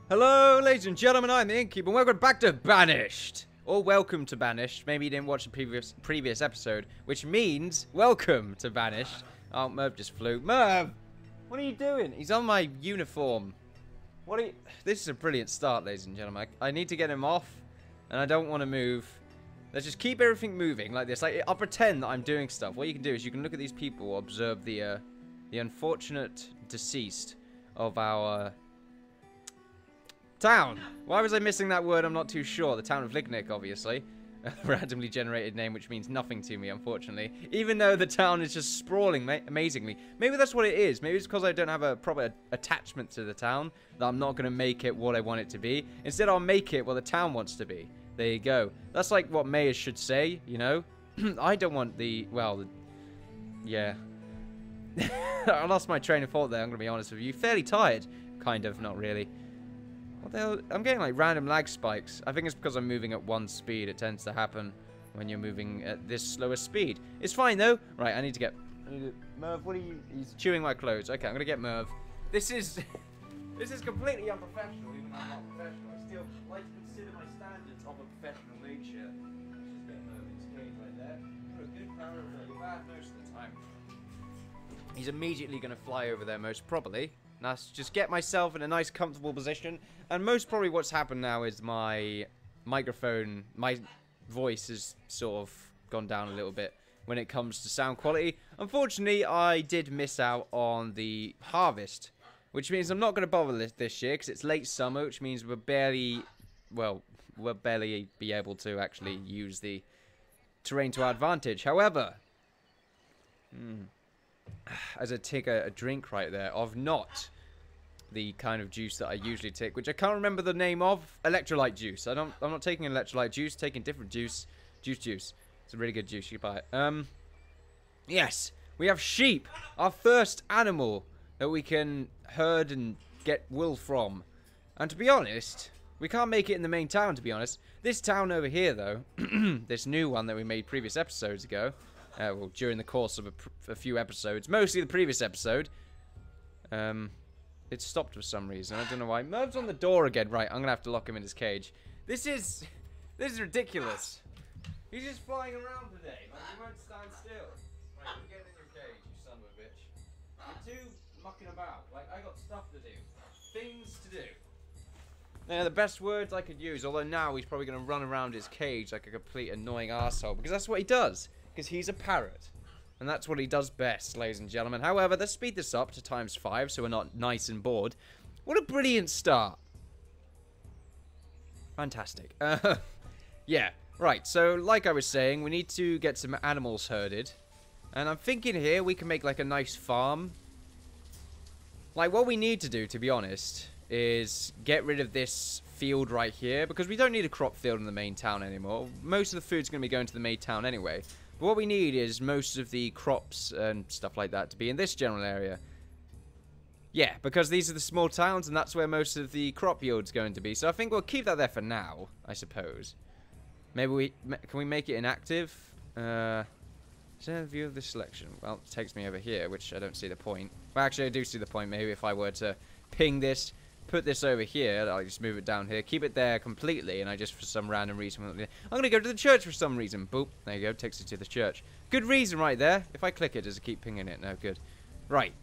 Hello, ladies and gentlemen, I'm the Innkeeper, and welcome back to Banished. Or welcome to Banished. Maybe you didn't watch the previous episode, which means welcome to Banished. Oh, Merv just flew. Merv! What are you doing? He's on my uniform. What are you... This is a brilliant start, ladies and gentlemen. I need to get him off, and I don't want to move. Let's just keep everything moving like this. Like, I'll pretend that I'm doing stuff. What you can do is you can look at these people, observe the unfortunate deceased of our... town. Why was I missing that word? I'm not too sure. The town of Lignick, obviously. A randomly generated name, which means nothing to me, unfortunately. Even though the town is just sprawling amazingly. Maybe that's what it is. Maybe it's because I don't have a proper attachment to the town that I'm not going to make it what I want it to be. Instead, I'll make it what the town wants to be. There you go. That's like what mayors should say, you know? I don't want the... well, yeah. I lost my train of thought there, I'm going to be honest with you. Fairly tired. Kind of, not really. What the hell? I'm getting like random lag spikes. I think it's because I'm moving at one speed. It tends to happen when you're moving at this slower speed. It's fine though. Right, I need to get... Merv, what are you... He's chewing my clothes. Okay, I'm going to get Merv. This is... this is completely unprofessional, even though I'm not professional. I still like to consider my standards of a professional nature. Let's just get Merv in his cage right there. For a good power of really bad most of the time. He's immediately going to fly over there most probably. Let's just get myself in a nice comfortable position. And most probably what's happened now is my microphone, my voice has sort of gone down a little bit when it comes to sound quality. Unfortunately, I did miss out on the harvest, which means I'm not going to bother this year because it's late summer, which means we'll barely be able to actually use the terrain to our advantage. However, as I take a drink right there of not the kind of juice that I usually take, which I can't remember the name of. Electrolyte juice. I'm not taking electrolyte juice, taking different juice. Juice. It's a really good juice. You buy it. Yes, we have sheep, our first animal that we can herd and get wool from. And to be honest, we can't make it in the main town, to be honest. This town over here, though, this new one that we made previous episodes ago, well, during the course of a few episodes, mostly the previous episode, it stopped for some reason. I don't know why. Merv's on the door again. Right, I'm gonna have to lock him in his cage. This is ridiculous. He's just flying around today. Like, he won't stand still. Right, get in your cage, you son of a bitch. You're too mucking about. Like, I got stuff to do. Things to do. Now, the best words I could use, although now he's probably gonna run around his cage like a complete annoying arsehole, because that's what he does. Because he's a parrot. And that's what he does best, ladies and gentlemen. However, let's speed this up to ×5 so we're not nice and bored. What a brilliant start. Fantastic. Yeah, right. So, like I was saying, we need to get some animals herded. And I'm thinking here we can make like a nice farm. Like, what we need to do, to be honest, is get rid of this field right here. Because we don't need a crop field in the main town anymore. Most of the food's going to be going to the main town anyway. But what we need is most of the crops and stuff like that to be in this general area. Yeah, because these are the small towns and that's where most of the crop yield's going to be. So I think we'll keep that there for now, I suppose. Maybe can we make it inactive? Is there a view of this selection? Well, it takes me over here, which I don't see the point. Well, actually, I do see the point. Maybe if I were to ping this, put this over here, I'll just move it down here, keep it there completely, and I just, for some random reason, I'm going to go to the church for some reason. Boop, there you go, takes you to the church. Good reason right there. If I click it, does it keep pinging it? No, good. Right.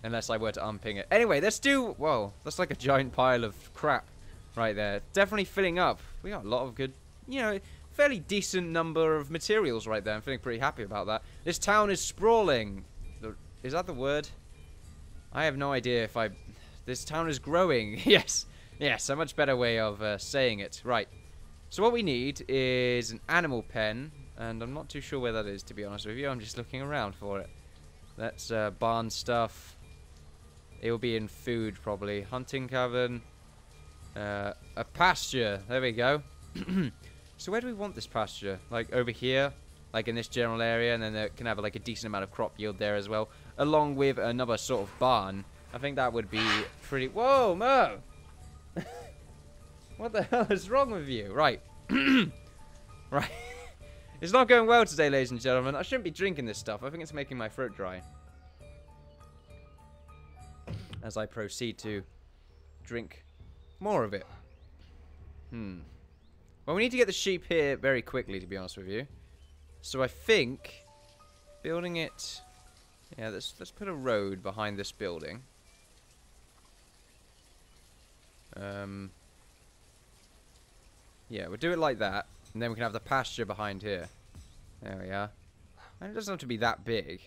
Unless I were to unping it. Anyway, let's do, whoa, that's like a giant pile of crap right there. Definitely filling up. We got a lot of good, you know, fairly decent number of materials right there. I'm feeling pretty happy about that. This town is sprawling. Is that the word? I have no idea if I... This town is growing. Yes. Yes, a much better way of saying it. Right. So what we need is an animal pen. And I'm not too sure where that is, to be honest with you. I'm just looking around for it. That's barn stuff. It will be in food, probably. Hunting cabin. A pasture. There we go. So where do we want this pasture? Like over here? Like in this general area? And then it can have like a decent amount of crop yield there as well. Along with another sort of barn. I think that would be pretty... Whoa, Mo! What the hell is wrong with you? Right. Right. It's not going well today, ladies and gentlemen. I shouldn't be drinking this stuff. I think it's making my throat dry. As I proceed to drink more of it. Well, we need to get the sheep here very quickly, to be honest with you. So I think building it... Yeah, let's put a road behind this building. Yeah, we'll do it like that. And then we can have the pasture behind here. There we are. And it doesn't have to be that big.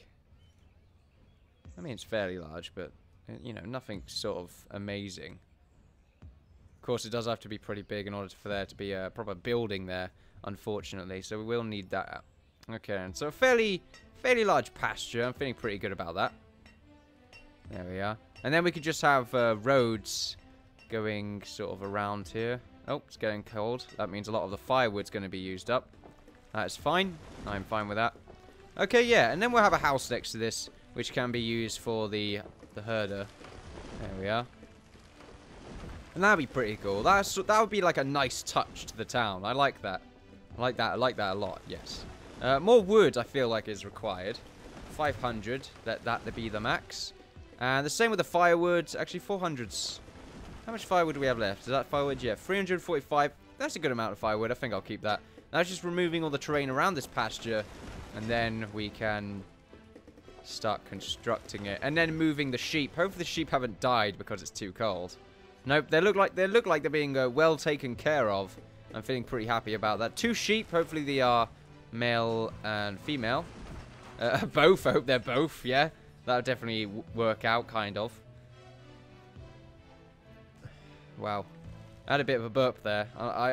I mean, it's fairly large, but, you know, nothing sort of amazing. Of course, it does have to be pretty big in order for there to be a proper building there, unfortunately. So we will need that. Okay, and so a fairly large pasture. I'm feeling pretty good about that. There we are. And then we could just have roads going sort of around here. Oh, it's getting cold. That means a lot of the firewood's going to be used up. That's fine. I'm fine with that. Okay, yeah, and then we'll have a house next to this, which can be used for the herder. There we are. And that'd be pretty cool. That would be like a nice touch to the town. I like that. I like that a lot, yes. More wood, I feel like, is required. 500. Let that be the max. And the same with the firewood. Actually, 400's... How much firewood do we have left? Is that firewood? Yeah, 345. That's a good amount of firewood. I think I'll keep that. That's just removing all the terrain around this pasture. And then we can start constructing it. And then moving the sheep. Hopefully the sheep haven't died because it's too cold. Nope, they look like they're being well taken care of. I'm feeling pretty happy about that. 2 sheep. Hopefully they are male and female. Both. I hope they're both. Yeah, that'll definitely work out, kind of. Wow. I had a bit of a burp there.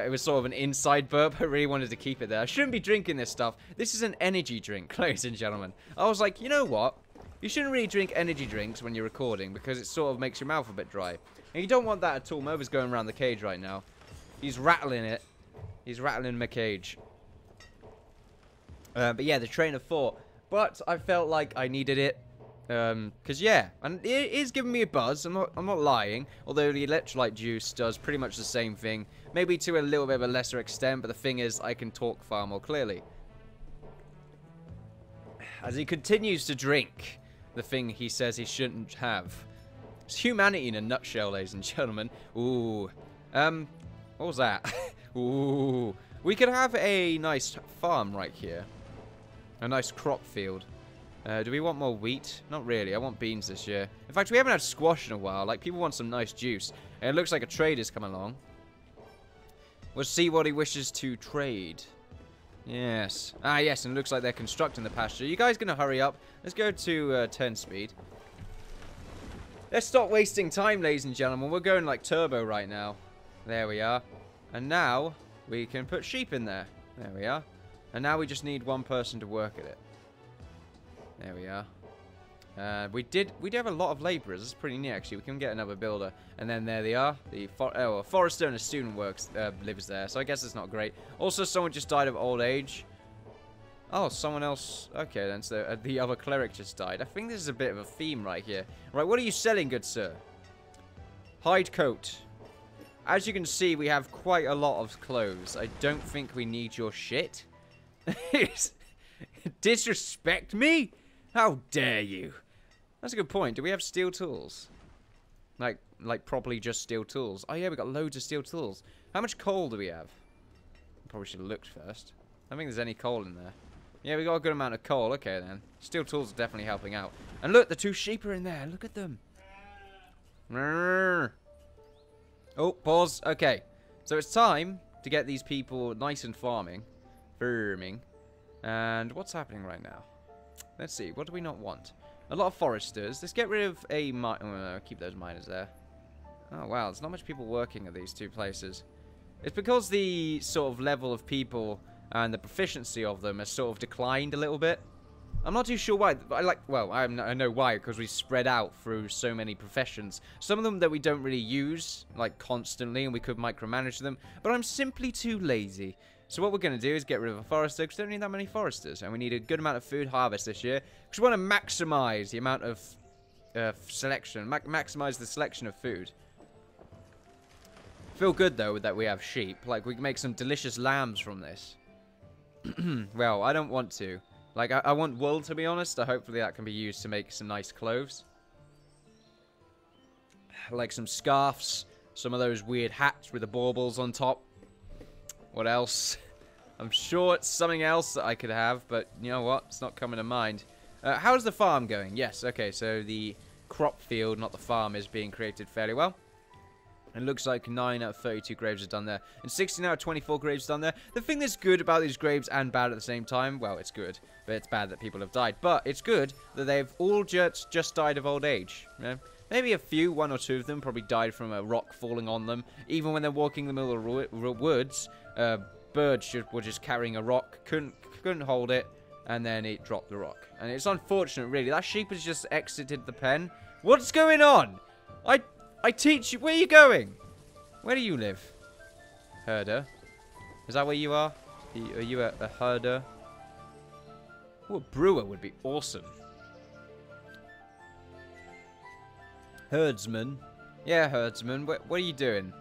It was sort of an inside burp. I really wanted to keep it there. I shouldn't be drinking this stuff. This is an energy drink, ladies and gentlemen. I was like, you know what? You shouldn't really drink energy drinks when you're recording because it sort of makes your mouth a bit dry. And you don't want that at all. Mova's going around the cage right now. He's rattling it. He's rattling my cage. But yeah, the train of thought. But I felt like I needed it. Because yeah, and it is giving me a buzz. I'm not lying. Although the electrolyte juice does pretty much the same thing, maybe to a little bit of a lesser extent. But the thing is, I can talk far more clearly. As he continues to drink the thing he says he shouldn't have. It's humanity in a nutshell, ladies and gentlemen. Ooh, what was that? Ooh, we could have a nice farm right here, a nice crop field. Do we want more wheat? Not really. I want beans this year. In fact, we haven't had squash in a while. Like, people want some nice juice. And it looks like a trader's come along. We'll see what he wishes to trade. Yes. Ah, yes, and it looks like they're constructing the pasture. You guys gonna hurry up? Let's go to 10 speed. Let's stop wasting time, ladies and gentlemen. We're going like turbo right now. There we are. And now we can put sheep in there. There we are. And now we just need one person to work at it. There we are. We do have a lot of labourers. It's pretty neat, actually. We can get another builder. And then there they are. A forester and a student lives there. So I guess it's not great. Also, someone just died of old age. Oh, someone else. Okay, then. So the other cleric just died. I think this is a bit of a theme right here. Right, what are you selling, good sir? Hide coat. As you can see, we have quite a lot of clothes. I don't think we need your shit. Disrespect me? How dare you? That's a good point. Do we have steel tools? Like properly just steel tools? Oh yeah, we got loads of steel tools. How much coal do we have? Probably should have looked first. I don't think there's any coal in there. Yeah, we got a good amount of coal. Okay then. Steel tools are definitely helping out. And look, the 2 sheep are in there. Look at them. Oh, pause. Okay. So it's time to get these people nice and farming. And what's happening right now? Let's see. What do we not want? A lot of foresters. Let's get rid of a mine. Oh, no, keep those miners there. Oh, wow. There's not much people working at these 2 places. It's because the sort of level of people and the proficiency of them has sort of declined a little bit. I'm not too sure why. Well, I know why, because we spread out through so many professions. Some of them that we don't really use, like, constantly, and we could micromanage them. But I'm simply too lazy. So what we're going to do is get rid of a forester, because we don't need that many foresters. And we need a good amount of food harvest this year, because we want to maximize the amount of selection. Maximize the selection of food. Feel good, though, that we have sheep. Like, we can make some delicious lambs from this. Well, I don't want to. Like, I want wool, to be honest. Hopefully that can be used to make some nice clothes. Like some scarves, Some of those weird hats with the baubles on top. What else? I'm sure it's something else that I could have, but you know what? It's not coming to mind. How's the farm going? Yes, okay, so the crop field, not the farm, is being created fairly well. It looks like 9 out of 32 graves are done there. And 16 out of 24 graves done there. The thing that's good about these graves and bad at the same time, well, it's good, but it's bad that people have died. But it's good that they've all just died of old age. You know? Maybe a few, 1 or 2 of them, probably died from a rock falling on them. Even when they're walking in the middle of the woods, birds were just carrying a rock, couldn't hold it, and then it dropped the rock. And it's unfortunate, really. That sheep has just exited the pen. What's going on? I teach you. Where are you going? Where do you live? Herder. Is that where you are? Are you a herder? Oh, a brewer would be awesome. Herdsman. Yeah, herdsman. What are you doing?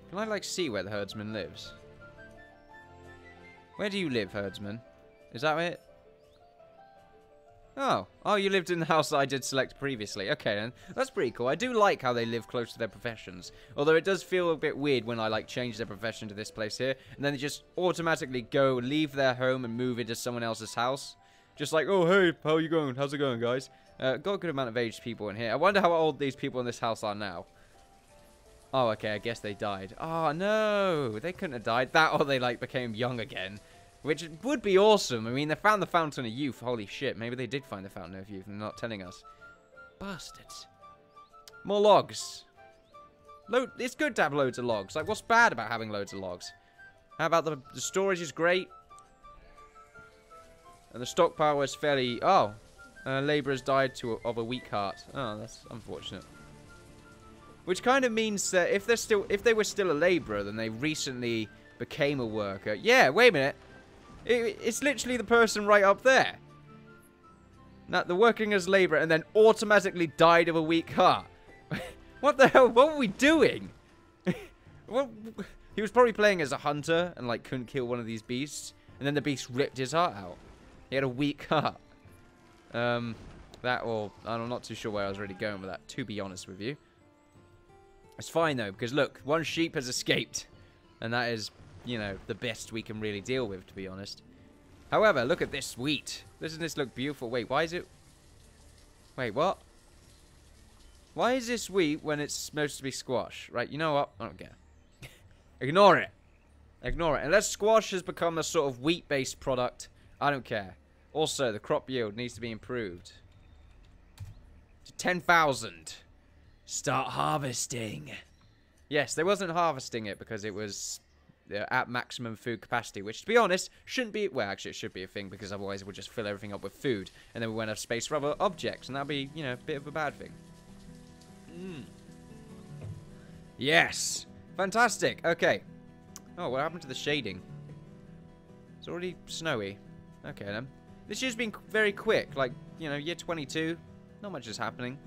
Can I, like, see where the herdsman lives? Where do you live, herdsman? Is that it? Oh, you lived in the house that I did select previously. Okay, then. That's pretty cool. I do like how they live close to their professions. Although it does feel a bit weird when I, like, change their profession to this place here. And then they just automatically leave their home and move into someone else's house. Just like, oh, hey, how you going? How's it going, guys? Got a good amount of aged people in here. I wonder how old these people in this house are now. Oh, okay, I guess they died. Oh, no. They couldn't have died. That or they, like, became young again. Which would be awesome. I mean, they found the Fountain of Youth. Holy shit. Maybe they did find the Fountain of Youth and they're not telling us. Bastards. More logs. It's good to have loads of logs. Like, what's bad about having loads of logs? How about the storage is great? And the stockpile is fairly... Oh. Labourers died of a weak heart. Oh, that's unfortunate. Which kind of means that if they were still a labourer, then they recently became a worker. Yeah, wait a minute. It's literally the person right up there. Now, they're working as labourer and then automatically died of a weak heart. What the hell? What were we doing? He was probably playing as a hunter and, like, couldn't kill one of these beasts. And then the beast ripped his heart out. He had a weak heart. I'm not too sure where I was really going with that, to be honest with you. It's fine, though, because, look, one sheep has escaped. And that is... you know, the best we can really deal with, to be honest. However, look at this wheat. Doesn't this look beautiful? Wait, why is it... Wait, what? Why is this wheat when it's supposed to be squash? Right, you know what? I don't care. Ignore it. Ignore it. Unless squash has become a sort of wheat-based product, I don't care. Also, the crop yield needs to be improved. To 10,000. Start harvesting. Yes, they wasn't harvesting it because it was... at maximum food capacity, which, to be honest, shouldn't be... Well, actually, it should be a thing, because otherwise it would just fill everything up with food, and then we won't have space for other objects, and that'd be, you know, a bit of a bad thing. Yes! Fantastic! Okay. Oh, what happened to the shading? It's already snowy. Okay, then. This year's been very quick. Like, you know, year 22. Not much is happening.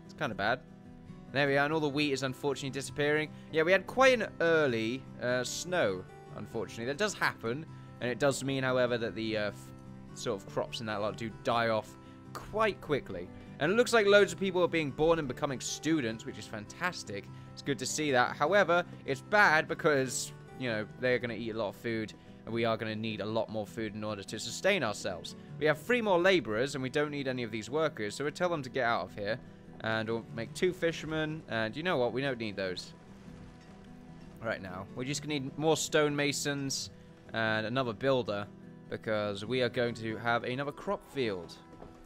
It's kind of bad. There we are, and all the wheat is unfortunately disappearing. Yeah, we had quite an early snow, unfortunately. That does happen, and it does mean, however, that the sort of crops and that lot do die off quite quickly. And it looks like loads of people are being born and becoming students, which is fantastic. It's good to see that. However, it's bad because, you know, they're going to eat a lot of food, and we are going to need a lot more food in order to sustain ourselves. We have 3 more labourers, and we don't need any of these workers, so we'll tell them to get out of here. And we'll make 2 fishermen, and you know what? We don't need those right now. We're just going to need more stonemasons and another builder, because we are going to have another crop field.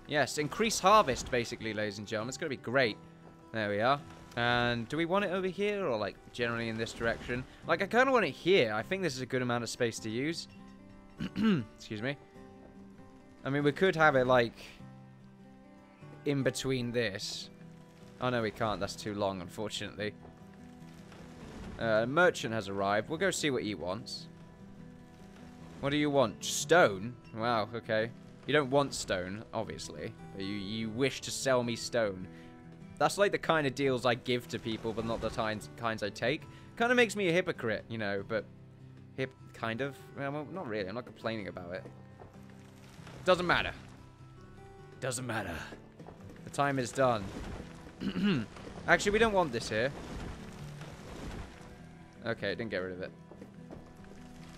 Yes, increase harvest, basically, ladies and gentlemen. It's going to be great. There we are. And do we want it over here, or, like, generally in this direction? Like, I kind of want it here. I think this is a good amount of space to use. Excuse me. I mean, we could have it, like, in between this. Oh, no, we can't. That's too long, unfortunately. Merchant has arrived. We'll go see what he wants. What do you want? Stone? Wow, okay. You don't want stone, obviously. But you wish to sell me stone. That's like the kind of deals I give to people, but not the kinds I take. Kind of makes me a hypocrite, you know, but... kind of? Well, not really. I'm not complaining about it. Doesn't matter. Doesn't matter. The time is done. Actually, we don't want this here. Okay, didn't get rid of it.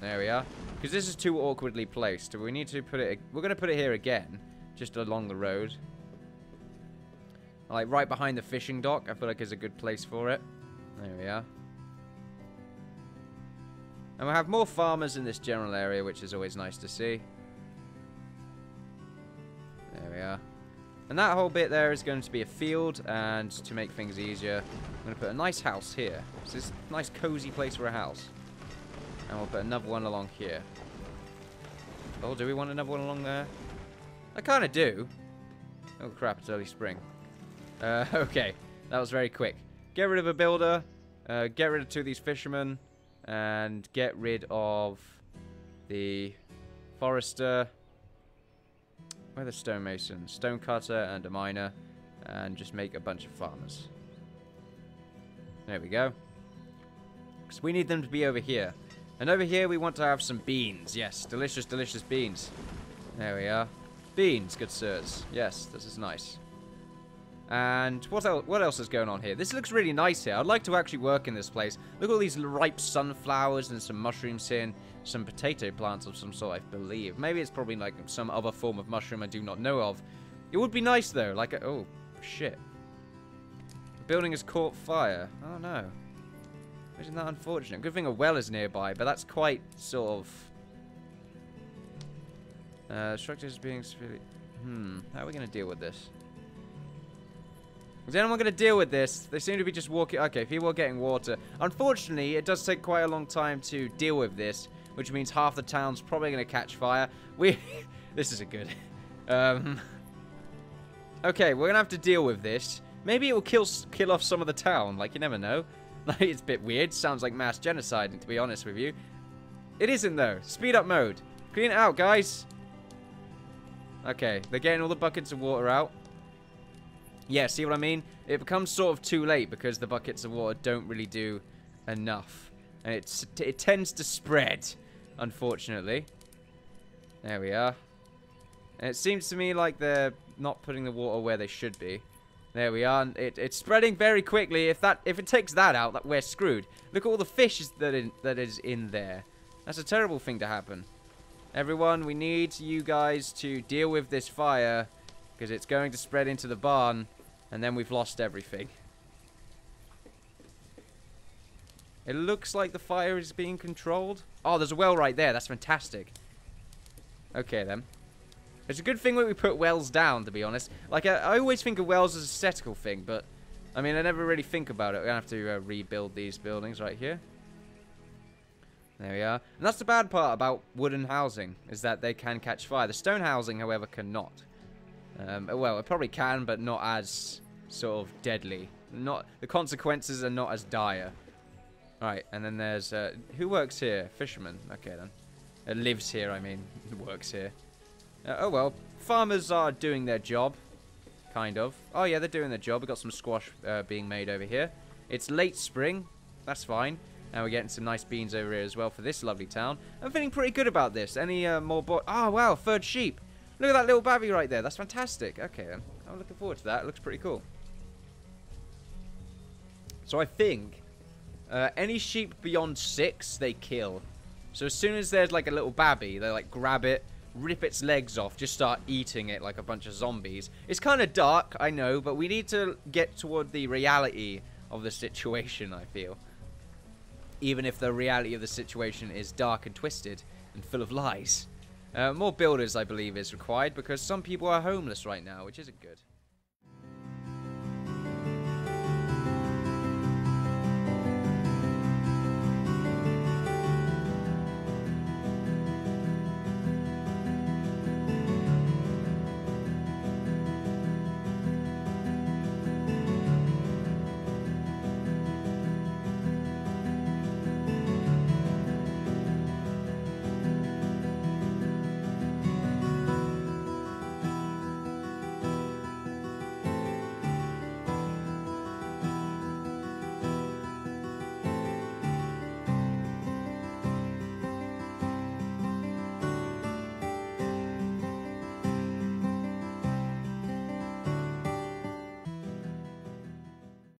There we are. Because this is too awkwardly placed. We need to put it... We're going to put it here again. Just along the road. Like right behind the fishing dock. I feel like is a good place for it. There we are. And we'll have more farmers in this general area, which is always nice to see. There we are. And that whole bit there is going to be a field, and to make things easier, I'm going to put a nice house here. So this is a nice cozy place for a house. And we'll put another one along here. Oh, do we want another one along there? I kind of do. Oh crap, it's early spring. Okay, that was very quick. Get rid of a builder, get rid of 2 of these fishermen, and get rid of the forester. Where are the stonemason? Stonecutter and a miner. And just make a bunch of farmers. There we go. Because we need them to be over here. And over here we want to have some beans. Yes, delicious, delicious beans. There we are. Beans, good sirs. Yes, this is nice. And what else is going on here? This looks really nice here. I'd like to actually work in this place. Look at all these ripe sunflowers and some mushrooms here. And some potato plants of some sort, I believe. Maybe it's probably like some other form of mushroom I do not know of. It would be nice though. Like, oh, shit. The building has caught fire. Oh no. Isn't that unfortunate? Good thing a well is nearby, but that's quite sort of... structure is being severely... how are we going to deal with this? Is anyone going to deal with this? They seem to be just walking... Okay, people are getting water. Unfortunately, it does take quite a long time to deal with this, which means half the town's probably going to catch fire. This isn't good. Okay, we're going to have to deal with this. Maybe it will kill off some of the town. Like, you never know. Like, it's a bit weird. Sounds like mass genocide, to be honest with you. It isn't, though. Speed up mode. Clean it out, guys. Okay, they're getting all the buckets of water out. Yeah, see what I mean? It becomes sort of too late because the buckets of water don't really do enough. And it tends to spread, unfortunately. There we are. And it seems to me like they're not putting the water where they should be. There we are. It's spreading very quickly. If it takes that out, we're screwed. Look at all the fish that is in there. That's a terrible thing to happen. Everyone, we need you guys to deal with this fire because it's going to spread into the barn, and then we've lost everything. It looks like the fire is being controlled. Oh, there's a well right there. That's fantastic. Okay, then. It's a good thing that we put wells down, to be honest. Like, I always think of wells as a aesthetical thing, but, I mean, I never really think about it. We're going to have to rebuild these buildings right here. There we are. And that's the bad part about wooden housing, is that they can catch fire. The stone housing, however, cannot. Well, it probably can, but not as sort of deadly. The consequences are not as dire. Alright, and then there's... who works here? Fisherman. Okay, then. Lives here, I mean. Works here. Oh, well. Farmers are doing their job. Kind of. Oh, yeah, they're doing their job. We've got some squash being made over here. It's late spring. That's fine. And we're getting some nice beans over here as well for this lovely town. I'm feeling pretty good about this. Any more... Oh, wow. Third sheep. Look at that little babby right there. That's fantastic. Okay, then. I'm looking forward to that. It looks pretty cool. So I think... any sheep beyond 6, they kill. So as soon as there's like a little babby, they like grab it, rip its legs off, just start eating it like a bunch of zombies. It's kind of dark, I know, but we need to get toward the reality of the situation, I feel. Even if the reality of the situation is dark and twisted and full of lies. More builders, I believe, is required because some people are homeless right now, which isn't good.